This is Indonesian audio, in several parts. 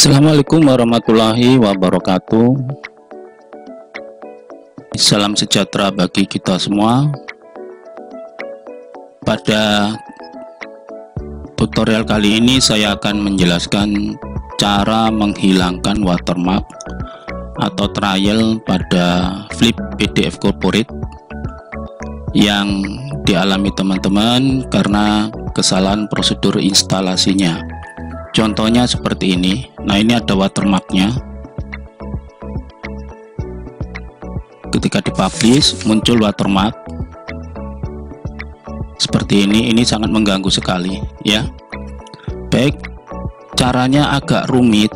Assalamualaikum warahmatullahi wabarakatuh. Salam sejahtera bagi kita semua. Pada tutorial kali ini saya akan menjelaskan cara menghilangkan watermark atau trial pada Flip PDF Corporate yang dialami teman-teman karena kesalahan prosedur instalasinya. Contohnya seperti ini. Nah, ini ada watermarknya. Ketika dipublish muncul watermark seperti ini sangat mengganggu sekali ya. Baik, caranya agak rumit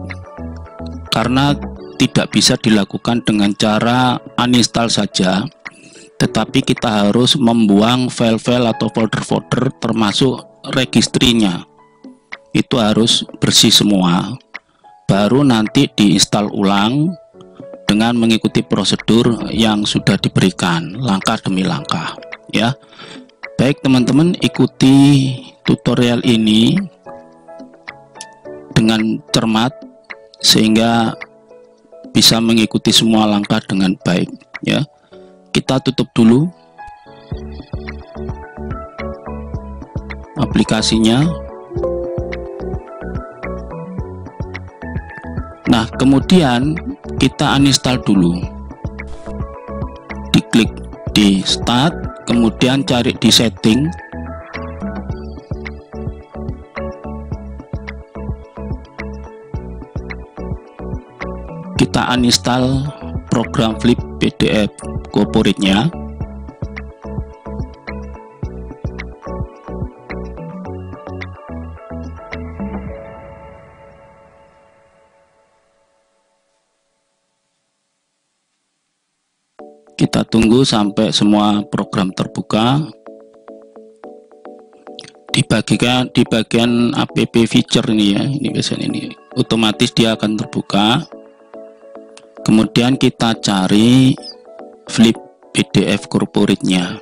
karena tidak bisa dilakukan dengan cara uninstall saja, tetapi kita harus membuang file-file atau folder-folder termasuk registrinya. Itu harus bersih semua, baru nanti diinstal ulang dengan mengikuti prosedur yang sudah diberikan langkah demi langkah ya. Baik teman-teman, ikuti tutorial ini dengan cermat sehingga bisa mengikuti semua langkah dengan baik ya. Kita tutup dulu aplikasinya. Nah, kemudian kita uninstall dulu. Diklik di start, kemudian cari di setting. Kita uninstall program Flip PDF Corporate-nya. Kita tunggu sampai semua program terbuka. Di bagian app feature ini ya, ini biasanya ini otomatis dia akan terbuka. Kemudian kita cari Flip PDF Corporate-nya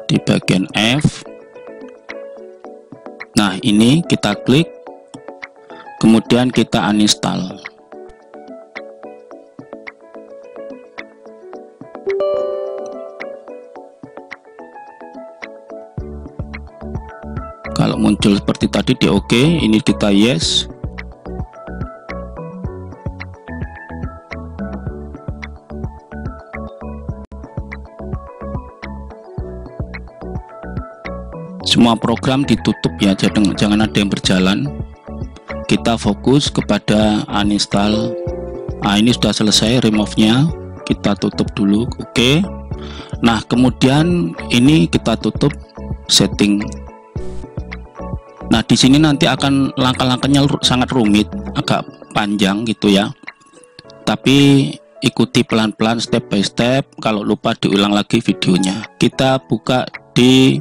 di bagian F. Nah, ini kita klik, kemudian kita uninstall. Kalau muncul seperti tadi di OK, ini kita yes. Semua program ditutup ya, jangan ada yang berjalan. Kita fokus kepada uninstall. Nah, ini sudah selesai remove-nya. Kita tutup dulu, oke. Nah, kemudian ini kita tutup setting. Nah, di sini nanti akan langkah-langkahnya sangat rumit, agak panjang gitu ya. Tapi ikuti pelan-pelan step by step. Kalau lupa diulang lagi videonya. Kita buka di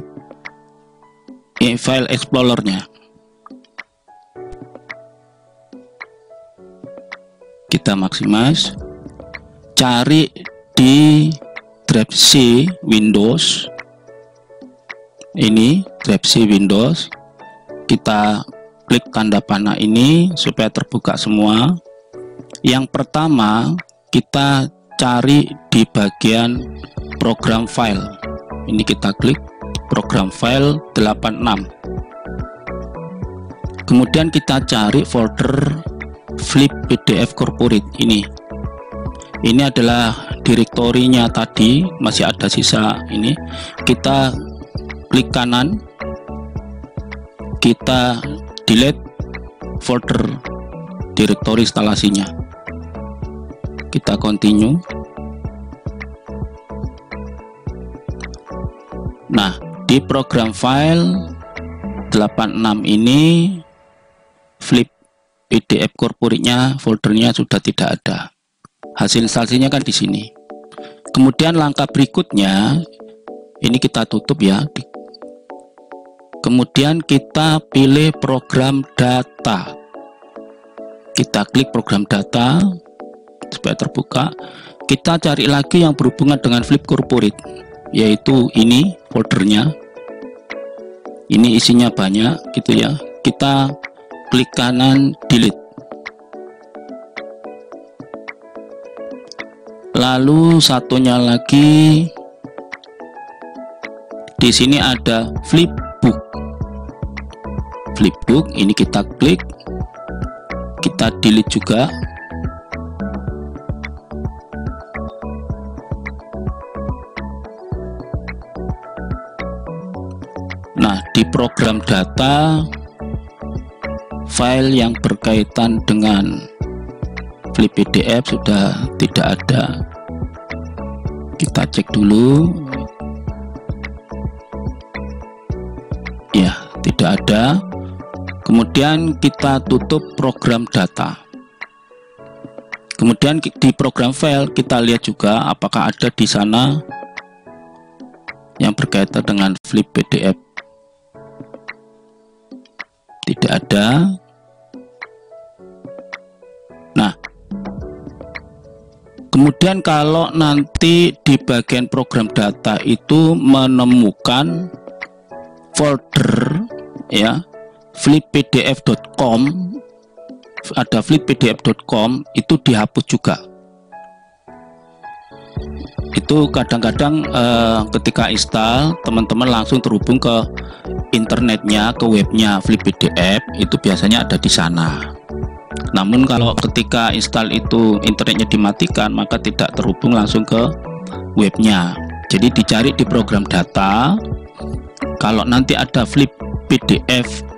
file explorer-nya. Kita maximize. Cari di drive C Windows. Ini drive C Windows. Kita klik tanda panah ini supaya terbuka semua. Yang pertama kita cari di bagian program file. Ini kita klik program file 86. Kemudian kita cari folder Flip PDF Corporate ini. Ini adalah direktorinya tadi, masih ada sisa ini. Kita klik kanan, kita delete folder direktori instalasinya. Kita continue. Nah, di program file 86 ini Flip PDF Corporate-nya foldernya sudah tidak ada. Hasil instalasinya kan di sini. Kemudian langkah berikutnya ini kita tutup ya. Kemudian kita pilih program data. Kita klik program data supaya terbuka. Kita cari lagi yang berhubungan dengan Flip Corporate, yaitu ini foldernya. Ini isinya banyak gitu ya. Kita klik kanan delete. Lalu satunya lagi di sini ada flipbook. Flipbook ini kita klik, kita delete juga. Nah, di program data file yang berkaitan dengan flip PDF sudah tidak ada. Kita cek dulu. Ya, tidak ada. Kemudian kita tutup program data. Kemudian di program file kita lihat juga apakah ada di sana yang berkaitan dengan flip PDF. Tidak ada. Nah, kemudian kalau nanti di bagian program data itu menemukan folder ya flippdf.com, ada flippdf.com, itu dihapus juga. Itu kadang-kadang ketika install teman-teman langsung terhubung ke internetnya, ke webnya flippdf, itu biasanya ada di sana. Namun kalau ketika install itu internetnya dimatikan, maka tidak terhubung langsung ke webnya. Jadi dicari di program data. Kalau nanti ada flippdf.com,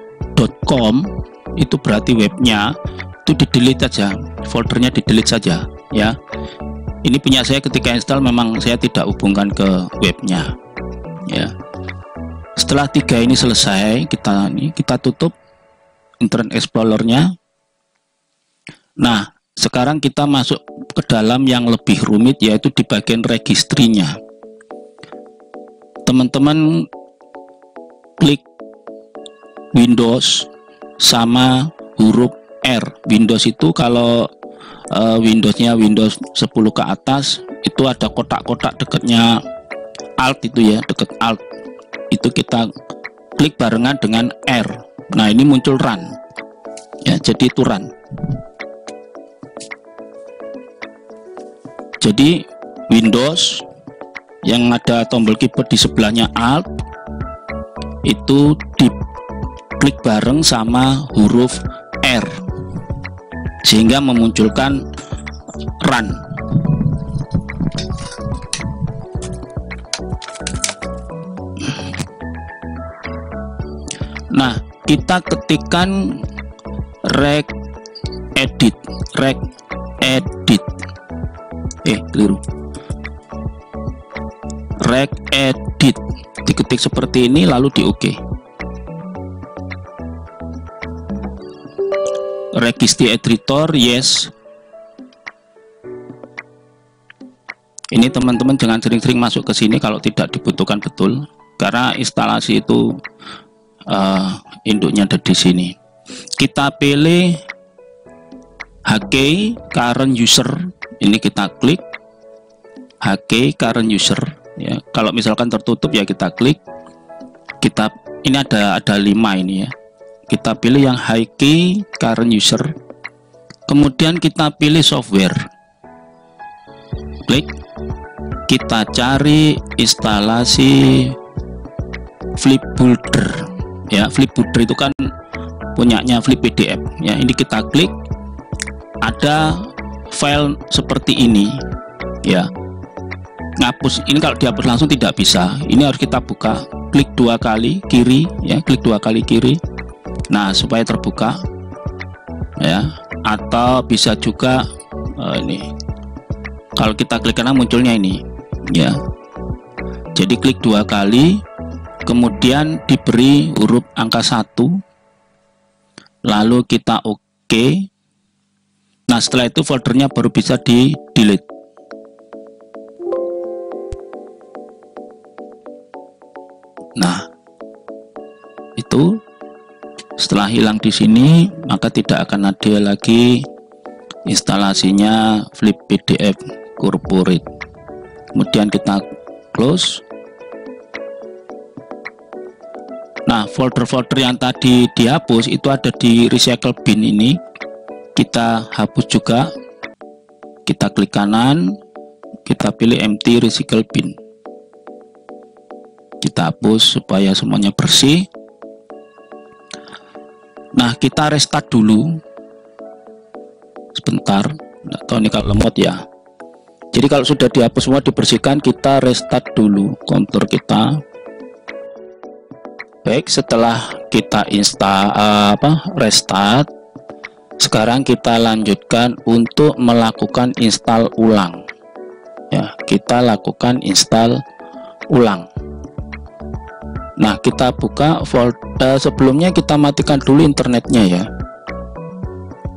itu berarti webnya, itu di delete saja, foldernya di delete saja ya. Ini punya saya ketika install memang saya tidak hubungkan ke webnya ya. Setelah 3 ini selesai, kita tutup Internet Explorer-nya. Nah, sekarang kita masuk ke dalam yang lebih rumit, yaitu di bagian registrinya. Teman-teman klik Windows sama huruf R. Windows itu kalau Windowsnya Windows 10 ke atas itu ada kotak-kotak dekatnya Alt itu ya, dekat Alt itu kita klik barengan dengan R. Nah, ini muncul run ya, jadi itu run. Jadi Windows yang ada tombol keyboard di sebelahnya Alt itu diklik bareng sama huruf R sehingga memunculkan run. Nah, kita ketikkan regedit, keliru. Regedit diketik seperti ini lalu di OK. Registry editor yes. Ini teman-teman jangan sering-sering masuk ke sini kalau tidak dibutuhkan betul, karena instalasi itu induknya ada di sini. Kita pilih HK current user, ini kita klik HK current user ya. Kalau misalkan tertutup ya kita klik, ini ada 5 ini ya. Kita pilih yang HK current user, kemudian kita pilih software, klik, kita cari instalasi Flipbuilder ya. Flipbuilder itu kan punyanya FlipPDF ya. Ini kita klik, ada file seperti ini ya. Ngapus ini kalau dihapus langsung tidak bisa, ini harus kita buka, klik 2 kali kiri ya, klik 2 kali kiri. Nah, supaya terbuka ya, atau bisa juga ini kalau kita klik kanan munculnya ini ya. Jadi klik 2 kali, kemudian diberi huruf angka 1, lalu kita OK. Nah, setelah itu foldernya baru bisa di delete. Nah, itu setelah hilang di sini, maka tidak akan ada lagi instalasinya FlipPDF Corporate. Kemudian kita close. Nah, folder-folder yang tadi dihapus itu ada di recycle bin ini. Kita hapus juga. Kita klik kanan, kita pilih empty recycle bin. Kita hapus supaya semuanya bersih. Nah, kita restart dulu. Sebentar, nggak tahu ini kalau lemot ya. Jadi kalau sudah dihapus semua, dibersihkan, kita restart dulu komputer kita. Baik, setelah kita restart, sekarang kita lanjutkan untuk melakukan install ulang. Ya, kita lakukan install ulang. Nah, kita buka folder. Sebelumnya kita matikan dulu internetnya ya,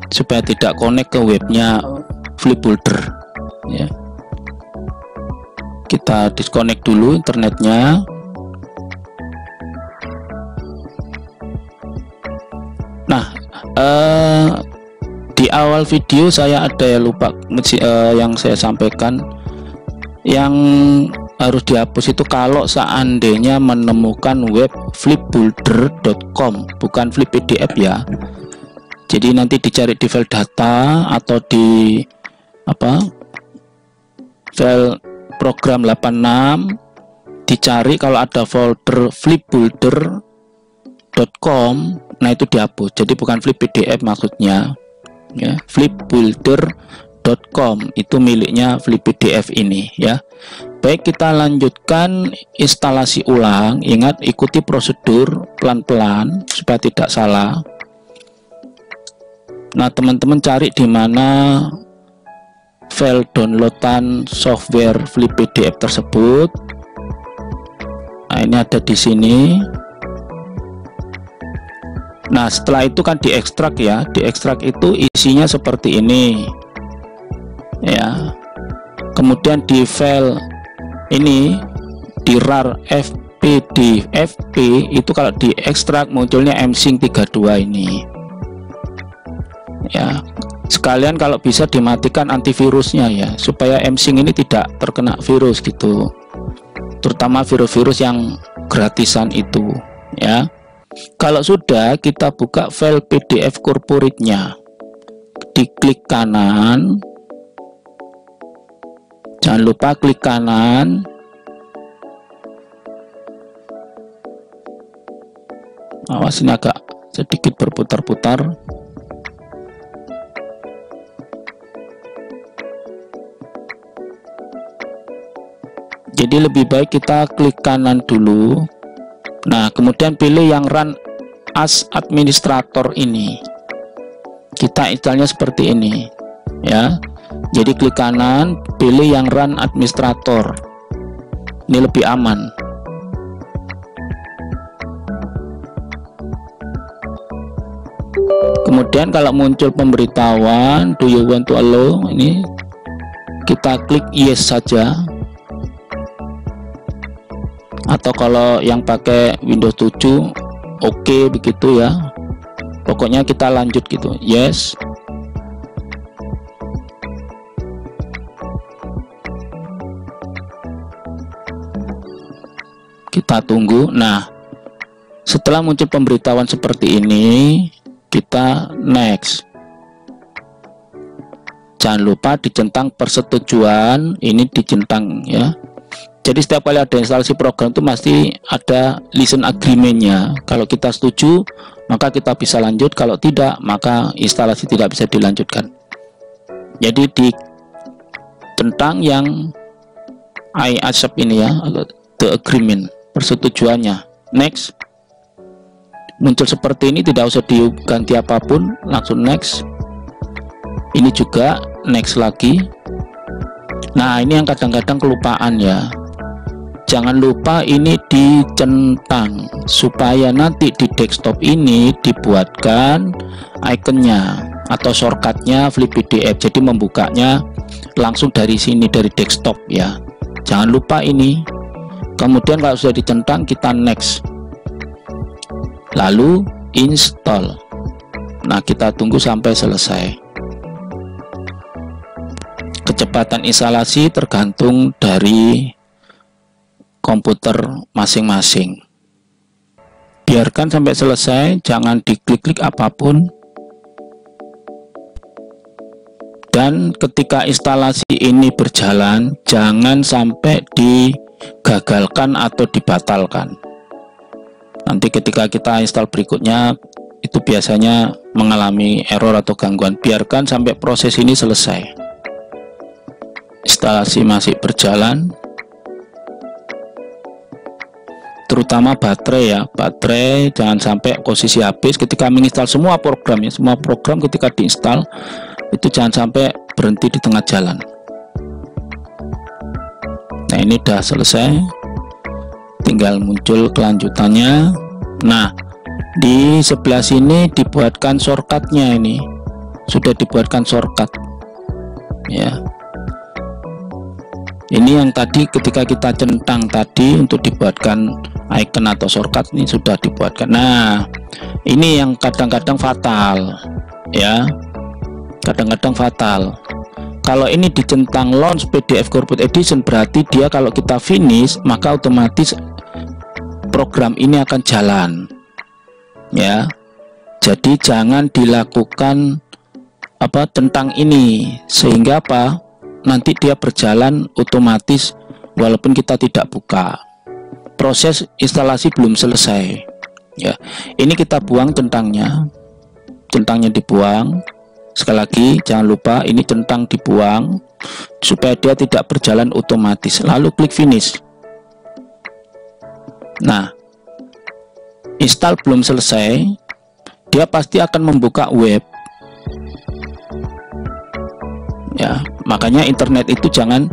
supaya tidak connect ke webnya Flipbuilder. Ya, kita disconnect dulu internetnya. Nah, di awal video saya ada ya lupa yang saya sampaikan, yang harus dihapus itu kalau seandainya menemukan web flipbuilder.com, bukan flip PDF ya. Jadi nanti dicari di file data atau di file program 86, dicari kalau ada folder flipbuilder.com. Nah, itu dihapus. Jadi bukan flip PDF maksudnya ya. Flipbuilder.com itu miliknya flip PDF ini ya. Baik, kita lanjutkan instalasi ulang. Ingat, ikuti prosedur pelan-pelan supaya tidak salah. Nah, teman-teman cari di mana file downloadan software flip PDF tersebut. Nah, ini ada di sini. Nah, setelah itu kan diekstrak ya. Diekstrak itu isinya seperti ini ya. Kemudian di file ini di rar fpdfp itu kalau diekstrak munculnya msync 32 ini ya. Sekalian kalau bisa dimatikan antivirusnya ya, supaya msync ini tidak terkena virus gitu, terutama virus-virus yang gratisan itu ya. Kalau sudah, kita buka file PDF corporate-nya, diklik kanan, jangan lupa klik kanan, awas ini agak sedikit berputar-putar. Jadi lebih baik kita klik kanan dulu. Nah, kemudian pilih yang run as administrator ini. Kita installnya seperti ini ya. Jadi klik kanan, pilih yang run administrator. Ini lebih aman. Kemudian kalau muncul pemberitahuan do you want to allow, ini kita klik yes saja. Atau kalau yang pakai Windows 7 oke begitu ya, pokoknya kita lanjut gitu, yes. Kita tunggu. Nah, setelah muncul pemberitahuan seperti ini, kita next. Jangan lupa dicentang persetujuan, ini dicentang ya. Jadi setiap kali ada instalasi program itu pasti ada listen agreement-nya. Kalau kita setuju, maka kita bisa lanjut. Kalau tidak, maka instalasi tidak bisa dilanjutkan. Jadi dicentang yang I accept ini ya, the agreement, persetujuannya. Next. Muncul seperti ini, tidak usah diganti apapun, langsung next. Ini juga next lagi. Nah, ini yang kadang-kadang kelupaan ya. Jangan lupa ini dicentang supaya nanti di desktop ini dibuatkan ikonnya atau shortcutnya flip PDF. Jadi membukanya langsung dari sini, dari desktop ya. Jangan lupa ini. Kemudian kalau sudah dicentang, kita next. Lalu install. Nah, kita tunggu sampai selesai. Kecepatan instalasi tergantung dari komputer masing-masing. biarkan sampai selesai, jangan diklik-klik apapun. Dan ketika instalasi ini berjalan, jangan sampai digagalkan atau dibatalkan. Nanti ketika kita install berikutnya, itu biasanya mengalami error atau gangguan. Biarkan sampai proses ini selesai. Instalasi masih berjalan, terutama baterai ya, baterai jangan sampai posisi habis ketika menginstal semua program ya. Semua program ketika diinstal itu jangan sampai berhenti di tengah jalan. Nah, ini udah selesai, tinggal muncul kelanjutannya. Nah, di sebelah sini dibuatkan shortcutnya, ini sudah dibuatkan shortcut ya. Ini yang tadi ketika kita centang tadi untuk dibuatkan icon atau shortcut, ini sudah dibuatkan. Nah, ini yang kadang-kadang fatal ya, kadang-kadang fatal. Kalau ini dicentang launch PDF Corporate Edition, berarti dia kalau kita finish maka otomatis program ini akan jalan ya. Jadi jangan dilakukan tentang ini, sehingga nanti dia berjalan otomatis walaupun kita tidak buka. Proses instalasi belum selesai ya. Ini kita buang centangnya dibuang. Sekali lagi jangan lupa ini centang dibuang supaya dia tidak berjalan otomatis, lalu klik finish. Nah, install belum selesai, dia pasti akan membuka web ya. Makanya internet itu jangan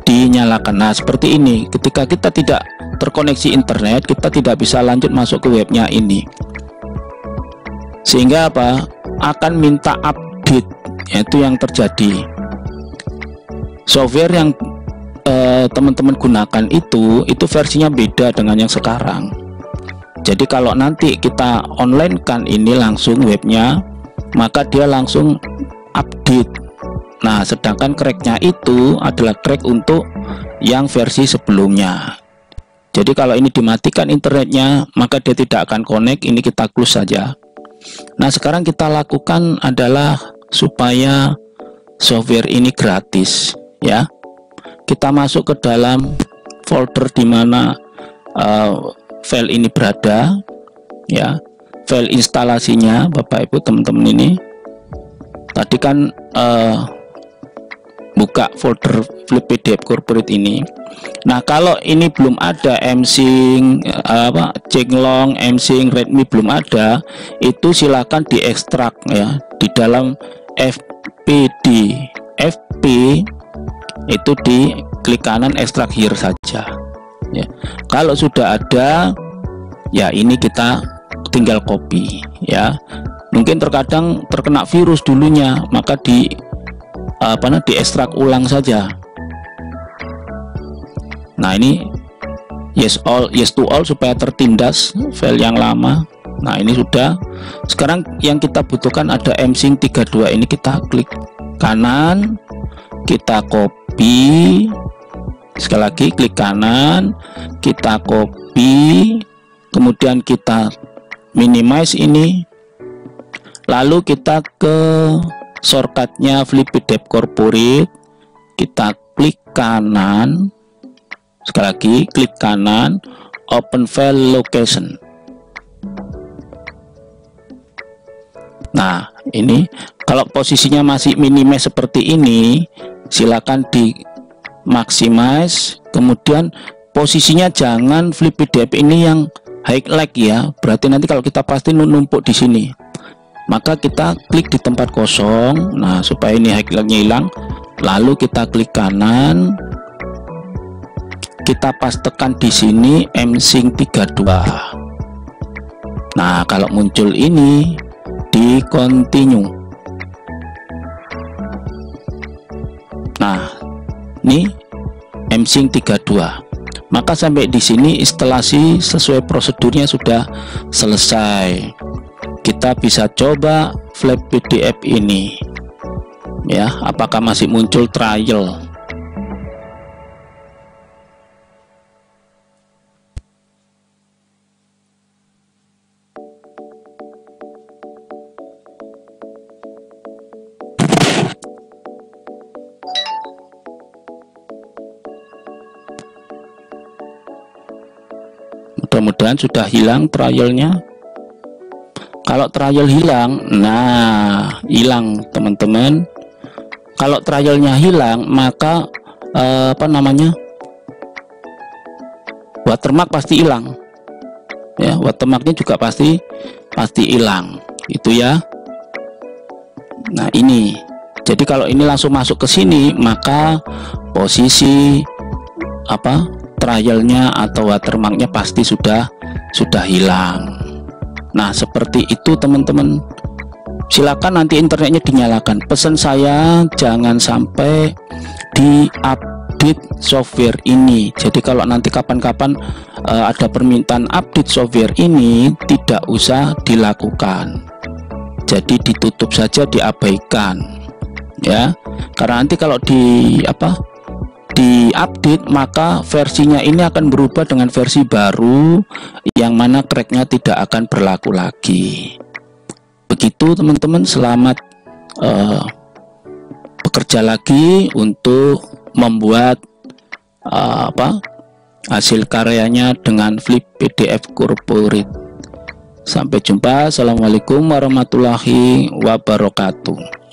dinyalakan. Nah, seperti ini, ketika kita tidak terkoneksi internet, kita tidak bisa lanjut masuk ke webnya ini, sehingga akan minta update. Itu yang terjadi. Software yang teman-teman gunakan itu versinya beda dengan yang sekarang. Jadi kalau nanti kita online kan ini langsung webnya, maka dia langsung update. Nah, sedangkan cracknya itu adalah crack untuk yang versi sebelumnya. Jadi kalau ini dimatikan internetnya, maka dia tidak akan connect. Ini kita close saja. Nah, sekarang kita lakukan adalah supaya software ini gratis ya. Kita masuk ke dalam folder di mana file ini berada ya. File instalasinya Bapak Ibu teman-teman ini. Tadi kan buka folder Flip PDF Corporate ini. Nah, kalau ini belum ada msync, jenglong, msync, readme belum ada, itu silakan diekstrak ya di dalam fpd. fp itu di klik kanan ekstrak here saja ya. Kalau sudah ada ya, ini kita tinggal copy ya. Mungkin terkadang terkena virus dulunya, maka diekstrak ulang saja. Nah, ini yes to all supaya tertindas file yang lama. Nah, ini sudah. Sekarang yang kita butuhkan ada msync 32. Ini kita klik kanan, kita copy. Sekali lagi klik kanan, kita copy, kemudian kita minimize ini, lalu kita ke shortcutnya Flip PDF Corporate, kita klik kanan, sekali lagi klik kanan, open file location. Nah, ini kalau posisinya masih minimize seperti ini, silakan di maximize. Kemudian posisinya jangan Flip PDF ini yang highlight ya, berarti nanti kalau kita pasti numpuk di sini. Maka kita klik di tempat kosong. Nah, supaya ini highlightnya hilang, lalu kita klik kanan, kita pas tekan di sini msync 32. Nah, kalau muncul ini di continue. Nah, ini msync 32. Maka sampai di sini instalasi sesuai prosedurnya sudah selesai. Kita bisa coba Flip PDF ini ya, apakah masih muncul trial. mudah-mudahan sudah hilang trialnya. Kalau trial hilang, nah hilang teman-teman. Kalau trialnya hilang, maka watermark pasti hilang. Ya, watermarknya juga pasti hilang, itu ya. Nah ini, jadi kalau ini langsung masuk ke sini, maka posisi trialnya atau watermarknya pasti sudah hilang. Nah seperti itu teman-teman. Silakan nanti internetnya dinyalakan. Pesan saya jangan sampai di update software ini. Jadi kalau nanti kapan-kapan ada permintaan update software ini, tidak usah dilakukan. Jadi ditutup saja, diabaikan ya. Karena nanti kalau di update, maka versinya ini akan berubah dengan versi baru yang mana cracknya tidak akan berlaku lagi. Begitu teman-teman. Selamat bekerja lagi untuk membuat hasil karyanya dengan Flip PDF Corporate. Sampai jumpa. Assalamualaikum warahmatullahi wabarakatuh.